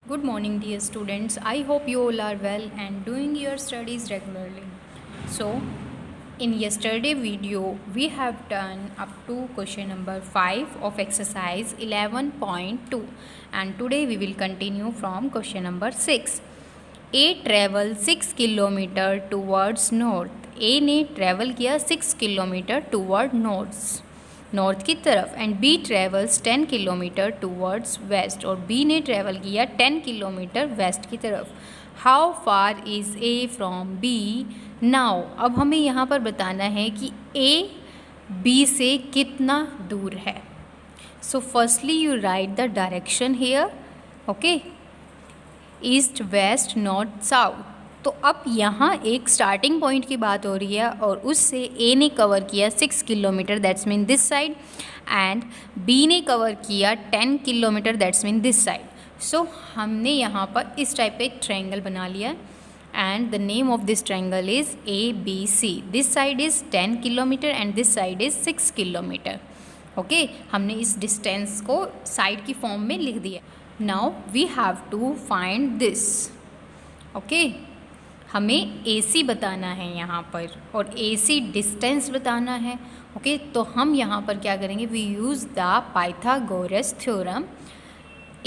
Good morning, dear students. I hope you all are well and doing your studies regularly. So, in yesterday video, we have done up to question number 5 of exercise 11.2 and today we will continue from question number 6. A travel 6 kilometre towards north. A ने travel किया 6 kilometre toward north की तरफ and B travels 10 kilometre towards west और B ने travel किया 10 kilometre west की तरफ। How far is A from B now. अब हमें यहाँ पर बताना है कि ए बी से कितना दूर है। So firstly you write the direction here, okay, east west north south. तो अब यहाँ एक स्टार्टिंग पॉइंट की बात हो रही है और उससे ए ने कवर किया 6 kilometre, that's mean this side, and B ने कवर किया 10 kilometre, that's mean this side. So हमने यहाँ पर इस टाइप का एक ट्रायंगल बना लिया and the name of this triangle is ABC। This side is 10 kilometre and this side is 6 kilometre. Okay, हमने इस डिस्टेंस को साइड की फॉर्म में लिख दिया। Now we have to find this. Okay, हमें AC बताना है यहाँ पर और AC डिस्टेंस बताना है। ओके, तो हम यहाँ पर क्या करेंगे, we use the Pythagoras theorem.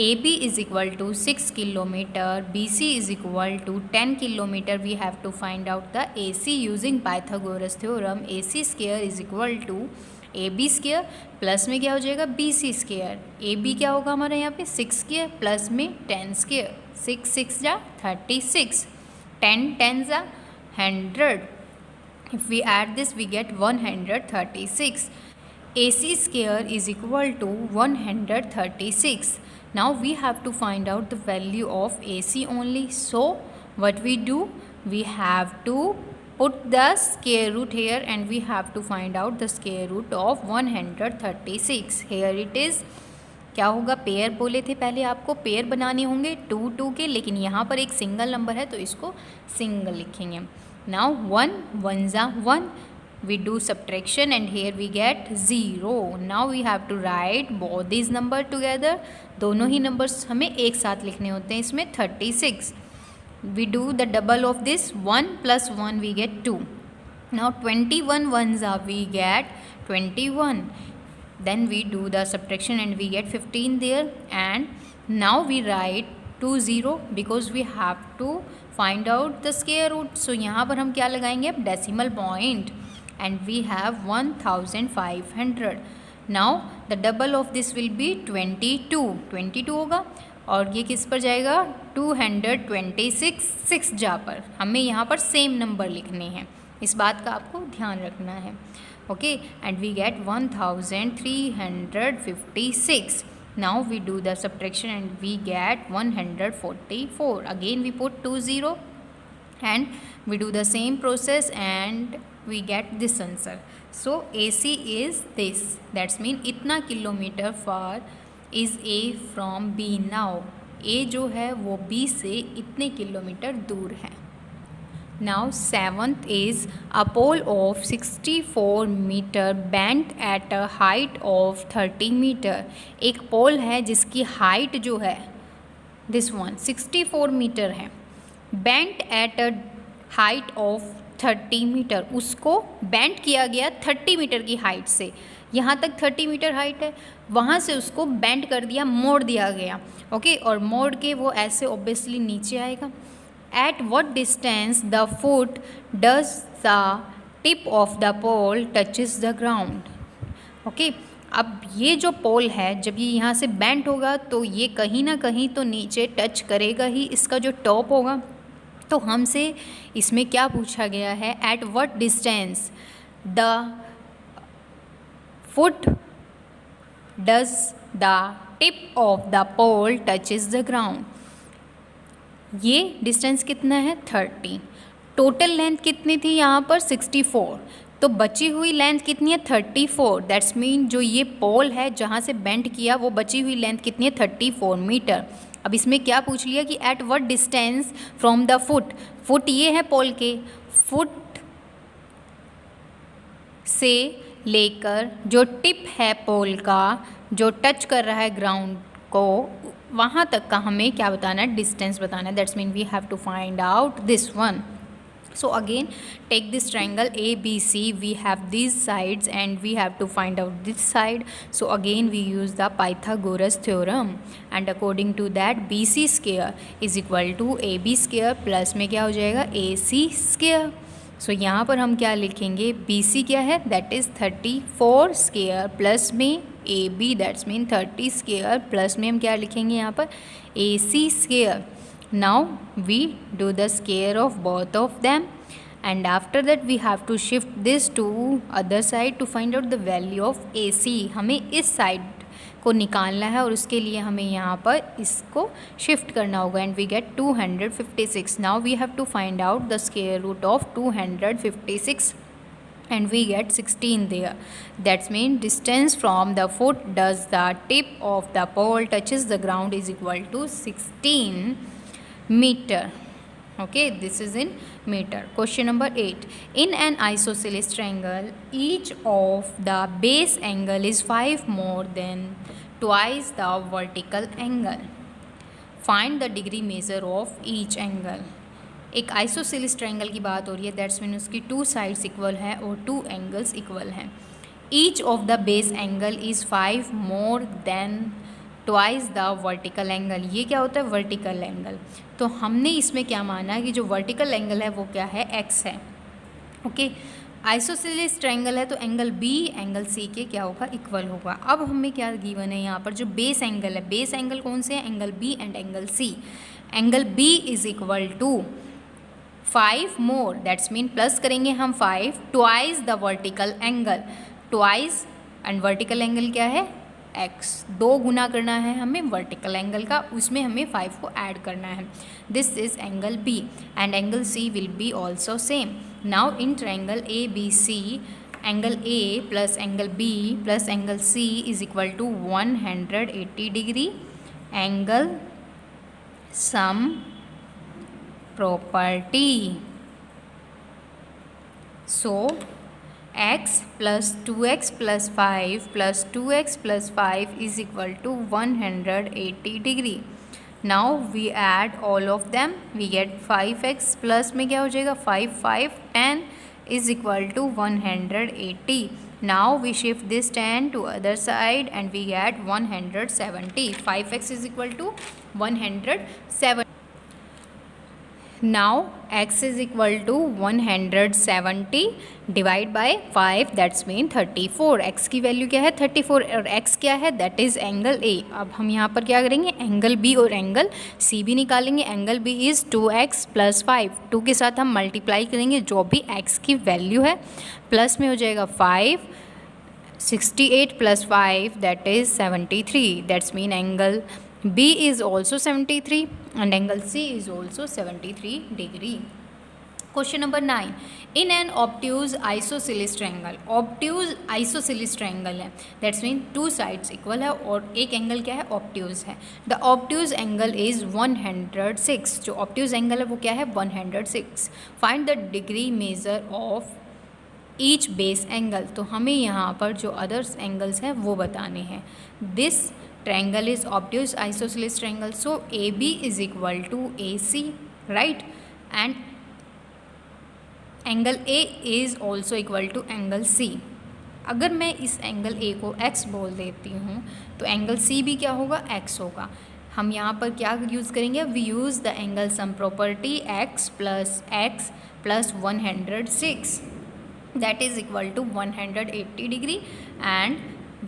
AB is equal to 6 kilometre, BC is equal to 10 kilometre. We have to find out the AC using Pythagoras theorem. AC square is equal to AB square plus में क्या हो जाएगा BC square. AB क्या होगा हमारा यहाँ पे 6 square plus में 10 स्क्वायर, 6 6 जा 36, 10 10 जा 100। If we add this we get 136. AC square is equal to 136. Now we have to find out the value of AC only. So what we do, we have to put the square root here and we have to find out the square root of 136. Here it is. क्या होगा, pair बोले थे पहले आपको, pair बनाने होंगे 2 2 के, लेकिन यहाँ पर एक सिंगल नंबर है तो इसको सिंगल लिखेंगे। नाउ 1 1 जा 1, we do subtraction and here we get 0. now we have to write both these number together। दोनों ही नंबर्स हमें एक साथ लिखने होते हैं। इसमें 36, we do the double of this, 1 plus 1 we get 2। now 21 ones are we get 21, then we do the subtraction and we get 15 there and now we write 20 because we have to find out the square root। so यहाँ पर हम क्या लगाएंगे, अब decimal point, and we have 1500। now the double of this will be 22 होगा और ये किस पर जाएगा 226 6 जा पर। हमें यहाँ पर सेम नंबर लिखने हैं, इस बात का आपको ध्यान रखना है। Okay, and we get 1356। now we do the subtraction and we get 144। again we put 20 and we do the same process and we get this answer। so AC is this, that's mean इतना kilometre far is A from B। now A जो है वो B से इतने kilometre दूर है। now 7th is a pole of 64 meter bent at a height of 30 meter। एक पोल है जिसकी हाइट जो है दिस वन 64 मीटर है, bent at a height of 30 metre, उसको बेंट किया गया 30 मीटर की हाइट से। यहाँ तक 30 मीटर हाइट है, वहाँ से उसको बेंट कर दिया, मोड़ दिया गया। ओके, और मोड़ के वो ऐसे ऑब्वियसली नीचे आएगा। At what distance the foot does the tip of the pole touches the ground. Okay, अब ये जो पोल है जब ये यहाँ से बेंट होगा तो ये कहीं ना कहीं तो नीचे टच करेगा ही, इसका जो टॉप होगा। तो हमसे इसमें क्या पूछा गया है, at what distance the foot does the tip of the pole touches the ground. ये डिस्टेंस कितना है 30, टोटल लेंथ कितनी थी यहाँ पर 64, तो बची हुई लेंथ कितनी है 34। दैट्स मीन जो ये पोल है जहाँ से बेंड किया वो बची हुई लेंथ कितनी है 34 मीटर। अब इसमें क्या पूछ लिया कि at what distance from the foot, foot ये है पोल के, फुट से लेकर जो टिप है पोल का जो टच कर रहा है ग्राउंड को वहाँ तक का हमें क्या बताना है, डिस्टेंस बताना है. That's mean we have to find out this one. So again, take this triangle ABC. We have these sides and we have to find out this side. So again we use the Pythagoras theorem, and according to that BC square is equal to AB square plus में क्या हो जाएगा, AC square. So यहाँ पर हम क्या लिखेंगे, BC क्या है, that is 34 square plus में AB that's mean 30 square plus में हम क्या लिखेंगे यहाँ पर, AC square. Now we do the square of both of them, and after that we have to shift this to other side to find out the value of AC. हमें इस side को निकालना है और उसके लिए हमें यहाँ पर इसको शिफ्ट करना होगा, and we get 256. Now we have to find out the square root of 256 and we get 16 there. That means distance from the foot does the tip of the pole touches the ground is equal to 16 meter. Okay, this is in meter. Question number 8. In an isosceles triangle, each of the base angle is 5 more than twice the vertical angle. Find the degree measure of each angle. एक isosceles triangle की बात हो रही है. That's mean उसकी 2 sides equal हैं और 2 angles equal हैं. Each of the base angle is 5 more than twice the vertical angle. ये क्या होता है, वर्टिकल एंगल. तो हमने इसमें क्या माना है कि जो वर्टिकल एंगल है वो क्या है, x है. ओके, आइसोसेलिस ट्रायंगल है तो एंगल B एंगल C के क्या होगा, इक्वल होगा. अब हमें क्या गिवन है यहाँ पर, जो बेस एंगल है, बेस एंगल कौन से हैं, angle B and angle C. Angle B is equal to 5 more, that's mean plus करेंगे हम 5 twice the vertical angle. Twice and vertical angle क्या है, x. 2 गुना करना है हमें वर्टिकल एंगल का, उसमें हमें 5 को ऐड करना है. This is angle B and angle C will be also same. Now in triangle ABC, angle A plus angle B plus angle C is equal to 180 degree. Angle sum property. So x plus 2x plus 5 plus 2x plus 5 is equal to 180 degree. Now we add all of them, we get 5x plus में क्या हो जाएगा, 5 5 10 is equal to 180. Now we shift this 10 to other side and we get 170. 5x is equal to 170. Now x is equal to 170 divide by 5 that's mean 34. x की value क्या है, 34, और x क्या है, दैट इज़ एंगल A. अब हम यहाँ पर क्या करेंगे, एंगल B और एंगल C भी निकालेंगे. Angle B is 2x plus 5. 2 के साथ हम मल्टीप्लाई करेंगे जो भी x की वैल्यू है, प्लस में हो जाएगा 5. 68 plus 5 that is 73. That's mean angle B is also 73 and angle C is also 73 degree. Question number 9. In an obtuse isosceles triangle, obtuse isosceles triangle है, that's mean 2 sides equal है और एक angle क्या है, obtuse है. The obtuse angle is 106. जो obtuse angle है वो क्या है, 106. Find the degree measure of each base angle. तो हमें यहाँ पर जो others angles हैं वो बताने हैं. This triangle is obtuse isosceles triangle, so AB is equal to AC, right? And angle A is also equal to angle C. अगर मैं इस एंगल A को x बोल देती हूँ तो एंगल C भी क्या होगा, x होगा. हम यहाँ पर क्या यूज़ करेंगे, we use the angle sum property x plus 106 that is equal to 180 degree, and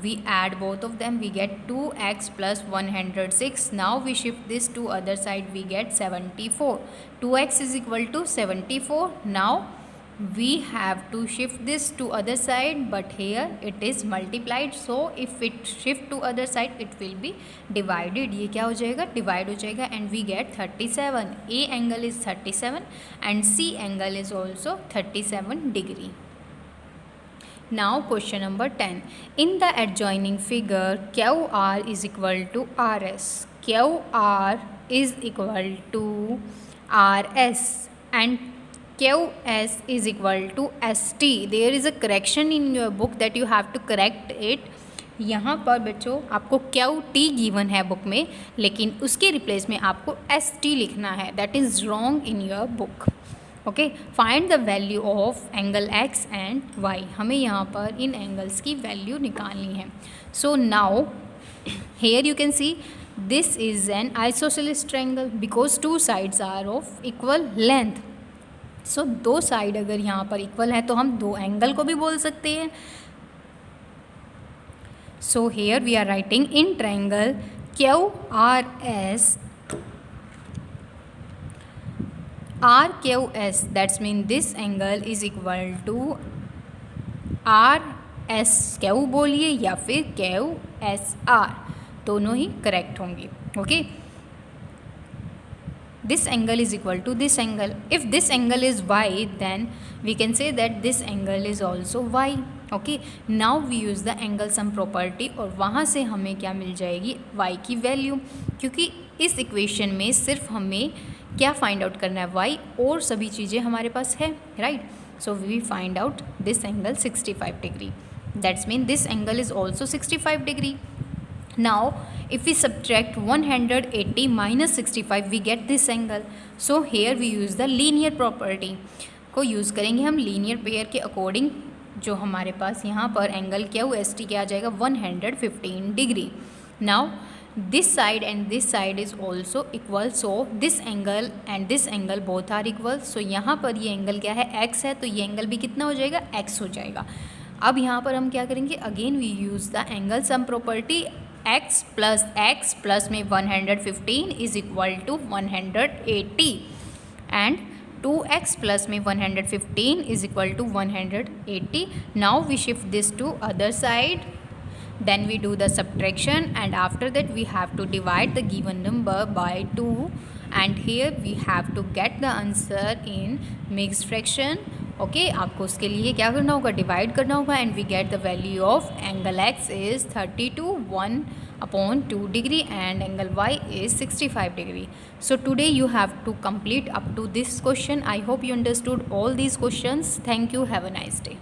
we add both of them, we get 2x plus 106. Now we shift this to other side, we get 74. 2x is equal to 74. Now we have to shift this to other side, but here it is multiplied, so if it shift to other side it will be divided. ये क्या हो जाएगा, divide हो जाएगा, and we get 37. A angle is 37 and C angle is also 37 degree. Now question number 10. In the adjoining figure, QR is equal to RS. QR is equal to RS and QS is equal to ST. There is a correction in your book that you have to correct it. यहाँ पर बच्चों आपको Q T given है book में, लेकिन उसके replace में आपको एस टी लिखना है. That is wrong in your book. Okay, find the value of angle x and y. हमें यहाँ पर इन एंगल्स की वैल्यू निकालनी है. So now here you can see this is an isosceles triangle because two sides are of equal length. so दो side अगर यहाँ पर इक्वल है तो हम दो एंगल को भी बोल सकते हैं. so here we are writing in triangle QRS RQS. that's mean this angle is equal to RS Q बोलिए या फिर QSR, दोनों ही करेक्ट होंगे. Okay, this angle is equal to this angle. if this angle is y then we can say that this angle is also y. okay, now we use the angle sum property और वहाँ से हमें क्या मिल जाएगी, y की value. क्योंकि इस equation में सिर्फ हमें क्या फाइंड आउट करना है, y, और सभी चीज़ें हमारे पास है, right. so we find out this angle 65 degree. that's mean this angle is also 65 degree. now if we subtract 180 minus 65 we get this angle. so here we use the linear property को use करेंगे हम linear pair के according. जो हमारे पास यहाँ पर angle Q S T क्या आ जाएगा, 115 degree. Now this side and this side is also equal. So this angle and this angle both are equal. So यहाँ पर ये एंगल क्या है, एक्स है, तो ये एंगल भी कितना हो जाएगा, एक्स हो जाएगा. अब यहाँ पर हम क्या करेंगे, again we use the angle sum property. x plus में 115 is equal to 180 and 2x plus में 115 is equal to 180. Now we shift this to other side, then we do the subtraction and after that we have to divide the given number by 2 and here we have to get the answer in mixed fraction. ओके, आपको उसके लिए क्या करना होगा, divide करना होगा and we get the value of angle x is 32.1/2 degree and angle y is 65 degree. So today you have to complete up to this question. I hope you understood all these questions. Thank you. Have a nice day.